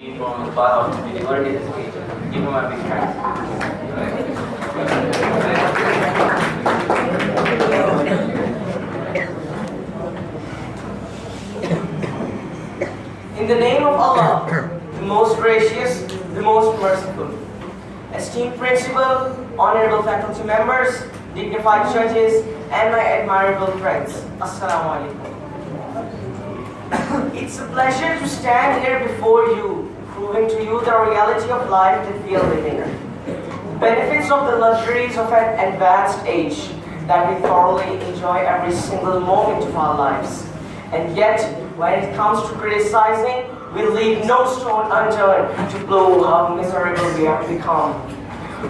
From the part of delivered in the speech. Give him a big hand. In the name of Allah, the most gracious, the most merciful. Esteemed principal, honorable faculty members, dignified judges, and my admirable friends. Assalamu alaikum. It's a pleasure to stand here before you, proving to you the reality of life that we are living. Benefits of the luxuries of an advanced age that we thoroughly enjoy every single moment of our lives. And yet, when it comes to criticizing, we leave no stone unturned to blow how miserable we have become.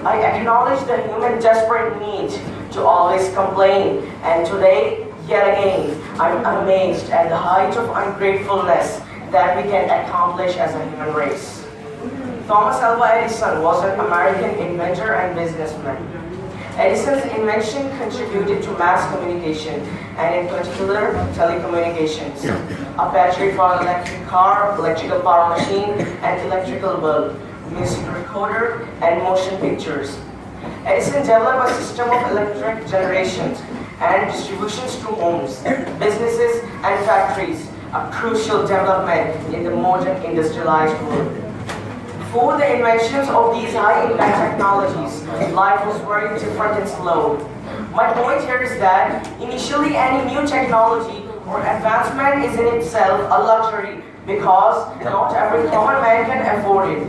I acknowledge the human desperate need to always complain, and today, yet again, I'm amazed at the height of ungratefulness that we can accomplish as a human race. Thomas Alva Edison was an American inventor and businessman. Edison's invention contributed to mass communication, and in particular, telecommunications. A battery for an electric car, electrical power machine, and electrical bulb, music recorder, and motion pictures. Edison developed a system of electric generations and distributions to homes, businesses, and factories, a crucial development in the modern industrialized world. Before the inventions of these high-impact technologies, life was very different and slow. My point here is that initially any new technology or advancement is in itself a luxury because not every common man can afford it.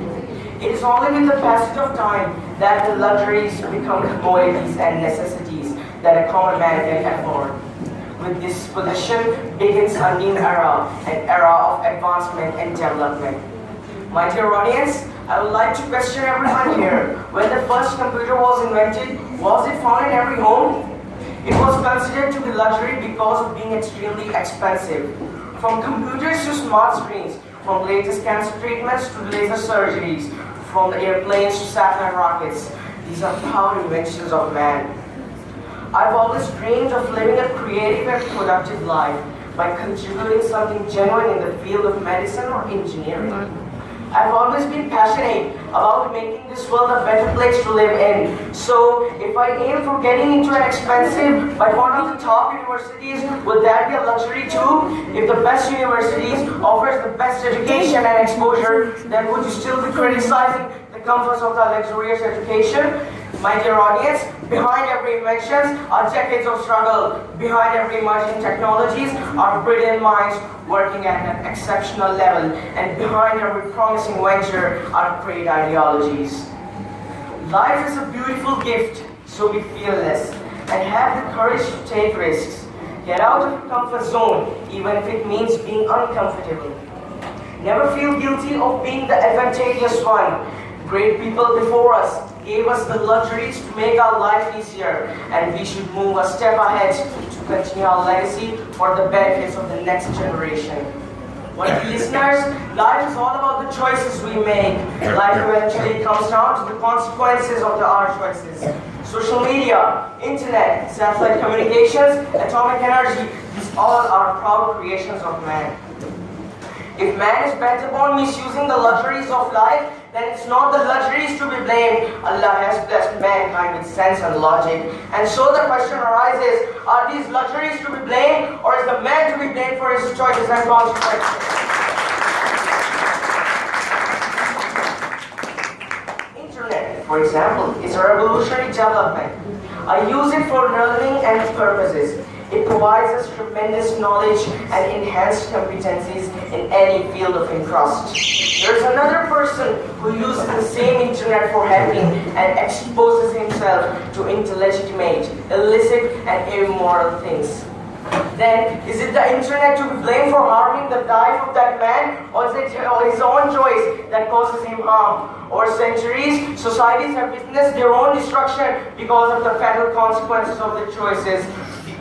It is only with the passage of time that the luxuries become commodities and necessities that a common man can afford. With this position begins a new era, an era of advancement and development. My dear audience, I would like to question everyone here. When the first computer was invented, was it found in every home? It was considered to be luxury because of being extremely expensive. From computers to smart screens, from latest cancer treatments to laser surgeries, from the airplanes to satellite rockets, these are proud inventions of man. I've always dreamed of living a creative and productive life by contributing something genuine in the field of medicine or engineering. I've always been passionate about making this world a better place to live in. So, if I aim for getting into an expensive but one of the top universities, would that be a luxury too? If the best universities offers the best education and exposure, then would you still be criticizing the comforts of the luxurious education? My dear audience, behind every invention are decades of struggle. Behind every emerging technologies are brilliant minds working at an exceptional level. And behind every promising venture are great ideologies. Life is a beautiful gift, so be fearless and have the courage to take risks. Get out of your comfort zone, even if it means being uncomfortable. Never feel guilty of being the advantageous one. Great people before us gave us the luxuries to make our life easier, and we should move a step ahead to continue our legacy for the benefits of the next generation. Well, listeners, life is all about the choices we make. Life eventually comes down to the consequences of our choices. Social media, internet, satellite communications, atomic energy, these all are proud creations of man. If man is bent upon misusing the luxuries of life, then it's not the luxuries to be blamed. Allah has blessed mankind with sense and logic. And so the question arises, are these luxuries to be blamed, or is the man to be blamed for his choices and consequences? Internet, for example, is a revolutionary development. I use it for learning and purposes. It provides us tremendous knowledge and enhanced competencies in any field of interest. There is another person who uses the same internet for hacking and exposes himself to illegitimate, illicit, and immoral things. Then, is it the internet to be blamed for harming the life of that man, or is it his own choice that causes him harm? Over centuries, societies have witnessed their own destruction because of the fatal consequences of their choices.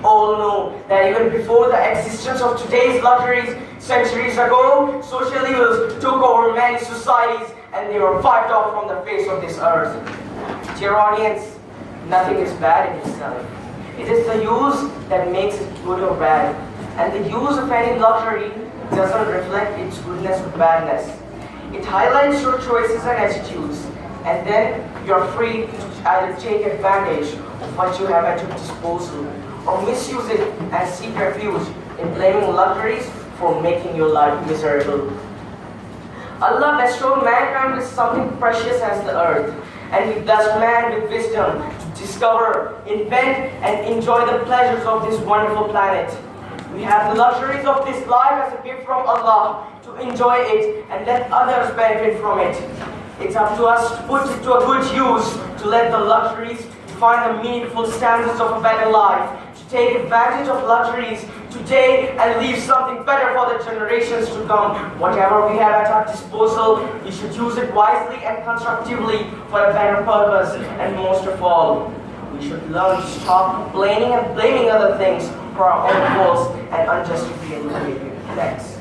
All know that even before the existence of today's luxuries, centuries ago, social evils took over many societies and they were wiped off from the face of this earth. Dear audience, nothing is bad in itself. It is the use that makes it good or bad. And the use of any luxury doesn't reflect its goodness or badness. It highlights your choices and attitudes, and then you're free to either take advantage of what you have at your disposal or misuse it and seek refuge in blaming luxuries for making your life miserable. Allah bestowed mankind with something precious as the earth, and He blessed man with wisdom to discover, invent, and enjoy the pleasures of this wonderful planet. We have the luxuries of this life as a gift from Allah to enjoy it and let others benefit from it. It's up to us to put it to a good use, to let the luxuries find the meaningful standards of a better life, to take advantage of luxuries today and leave something better for the generations to come. Whatever we have at our disposal, we should use it wisely and constructively for a better purpose. And most of all, we should learn to stop blaming other things for our own faults and unjustified behavior. Thanks.